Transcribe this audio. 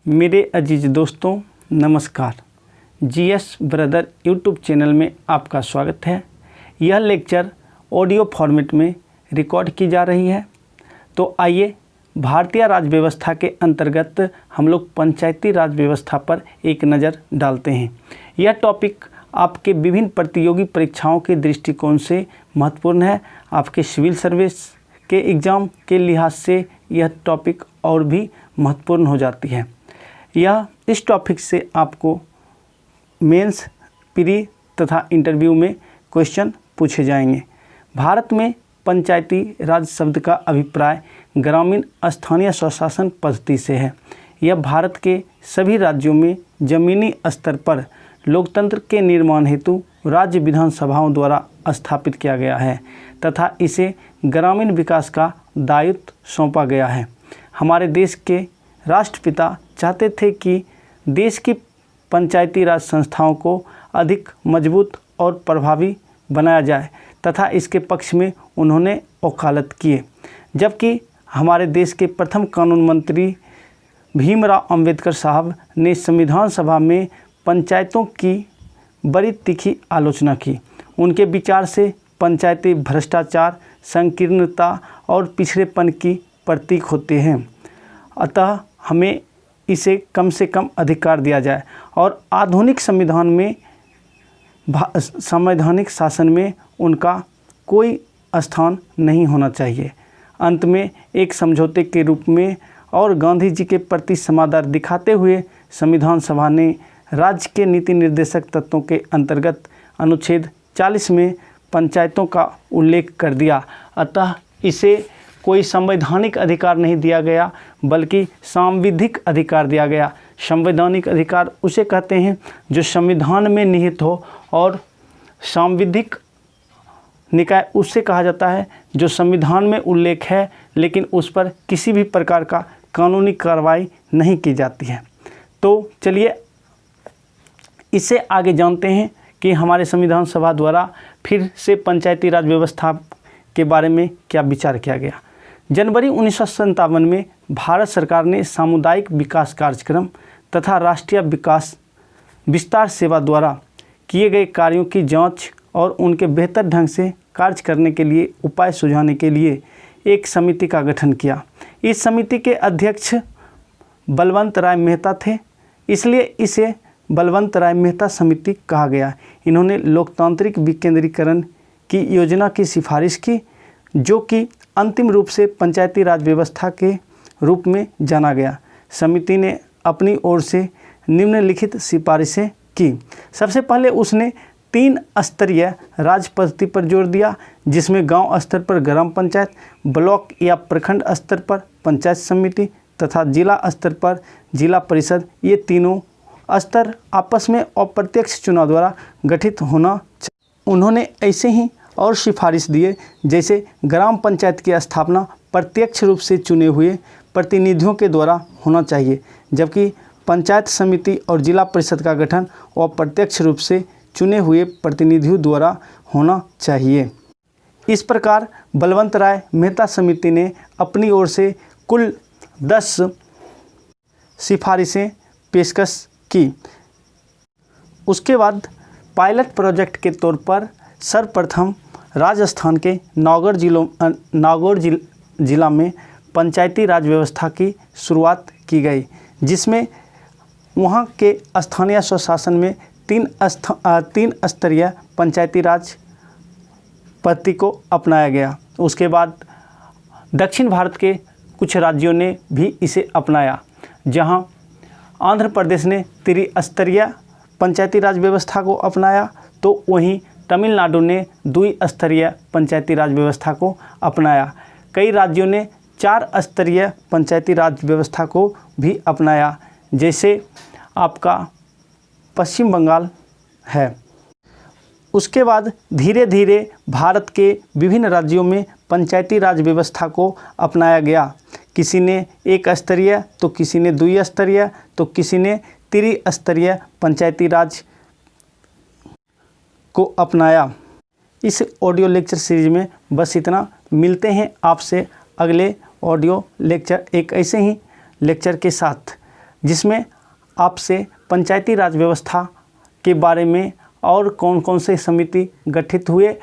मेरे अजीज दोस्तों नमस्कार। जीएस ब्रदर यूट्यूब चैनल में आपका स्वागत है। यह लेक्चर ऑडियो फॉर्मेट में रिकॉर्ड की जा रही है। तो आइए भारतीय राज्य व्यवस्था के अंतर्गत हम लोग पंचायती राज व्यवस्था पर एक नज़र डालते हैं। यह टॉपिक आपके विभिन्न प्रतियोगी परीक्षाओं के दृष्टिकोण से महत्वपूर्ण है। आपके सिविल सर्विस के एग्ज़ाम के लिहाज से यह टॉपिक और भी महत्वपूर्ण हो जाती है। इस टॉपिक से आपको मेंस, प्री तथा इंटरव्यू में क्वेश्चन पूछे जाएंगे। भारत में पंचायती राज शब्द का अभिप्राय ग्रामीण स्थानीय स्वशासन पद्धति से है। यह भारत के सभी राज्यों में जमीनी स्तर पर लोकतंत्र के निर्माण हेतु राज्य विधानसभाओं द्वारा स्थापित किया गया है तथा इसे ग्रामीण विकास का दायित्व सौंपा गया है। हमारे देश के राष्ट्रपिता चाहते थे कि देश की पंचायती राज संस्थाओं को अधिक मजबूत और प्रभावी बनाया जाए तथा इसके पक्ष में उन्होंने वकालत किए। जबकि हमारे देश के प्रथम कानून मंत्री भीमराव अंबेडकर साहब ने संविधान सभा में पंचायतों की बड़ी तीखी आलोचना की। उनके विचार से पंचायती भ्रष्टाचार, संकीर्णता और पिछड़ेपन की प्रतीक होते हैं। अतः हमें इसे कम से कम अधिकार दिया जाए और आधुनिक संविधान में संवैधानिक शासन में उनका कोई स्थान नहीं होना चाहिए। अंत में एक समझौते के रूप में और गांधी जी के प्रति समादर दिखाते हुए संविधान सभा ने राज्य के नीति निर्देशक तत्वों के अंतर्गत अनुच्छेद 40 में पंचायतों का उल्लेख कर दिया। अतः इसे कोई संवैधानिक अधिकार नहीं दिया गया बल्कि सांविधिक अधिकार दिया गया। संवैधानिक अधिकार उसे कहते हैं जो संविधान में निहित हो और सांविधिक निकाय उससे कहा जाता है जो संविधान में उल्लेख है लेकिन उस पर किसी भी प्रकार का कानूनी कार्रवाई नहीं की जाती है। तो चलिए इससे आगे जानते हैं कि हमारे संविधान सभा द्वारा फिर से पंचायती राज व्यवस्था के बारे में क्या विचार किया गया। जनवरी 1957 में भारत सरकार ने सामुदायिक विकास कार्यक्रम तथा राष्ट्रीय विकास विस्तार सेवा द्वारा किए गए कार्यों की जांच और उनके बेहतर ढंग से कार्य करने के लिए उपाय सुझाने के लिए एक समिति का गठन किया। इस समिति के अध्यक्ष बलवंत राय मेहता थे, इसलिए इसे बलवंत राय मेहता समिति कहा गया। इन्होंने लोकतांत्रिक विकेंद्रीकरण की योजना की सिफारिश की जो कि अंतिम रूप से पंचायती राज व्यवस्था के रूप में जाना गया। समिति ने अपनी ओर से निम्नलिखित सिफारिशें की। सबसे पहले उसने 3 स्तरीय राज पद्धति पर जोर दिया जिसमें गांव स्तर पर ग्राम पंचायत, ब्लॉक या प्रखंड स्तर पर पंचायत समिति तथा जिला स्तर पर जिला परिषद, ये तीनों स्तर आपस में अप्रत्यक्ष चुनाव द्वारा गठित होना चाहिए। उन्होंने ऐसे ही और सिफारिश दिए जैसे ग्राम पंचायत की स्थापना प्रत्यक्ष रूप से चुने हुए प्रतिनिधियों के द्वारा होना चाहिए, जबकि पंचायत समिति और जिला परिषद का गठन अप्रत्यक्ष रूप से चुने हुए प्रतिनिधियों द्वारा होना चाहिए। इस प्रकार बलवंत राय मेहता समिति ने अपनी ओर से कुल 10 सिफारिशें पेशकश की। उसके बाद पायलट प्रोजेक्ट के तौर पर सर्वप्रथम राजस्थान के नागौर जिला में पंचायती राज व्यवस्था की शुरुआत की गई, जिसमें वहां के स्थानीय स्वशासन में 3 स्तरीय पंचायती राज पद्धति को अपनाया गया। उसके बाद दक्षिण भारत के कुछ राज्यों ने भी इसे अपनाया, जहां आंध्र प्रदेश ने त्रिस्तरीय पंचायती राज व्यवस्था को अपनाया तो वहीं तमिलनाडु ने द्विस्तरीय पंचायती राज व्यवस्था को अपनाया। कई राज्यों ने 4 स्तरीय पंचायती राज व्यवस्था को भी अपनाया, जैसे आपका पश्चिम बंगाल है। उसके बाद धीरे धीरे भारत के विभिन्न राज्यों में पंचायती राज व्यवस्था को अपनाया गया। किसी ने 1 स्तरीय तो किसी ने 2 स्तरीय तो किसी ने त्रिस्तरीय पंचायती राज को अपनाया। इस ऑडियो लेक्चर सीरीज में बस इतना। मिलते हैं आपसे अगले ऑडियो लेक्चर एक ऐसे ही लेक्चर के साथ। जिसमें आपसे पंचायती राज व्यवस्था के बारे में और कौन कौन से समिति गठित हुए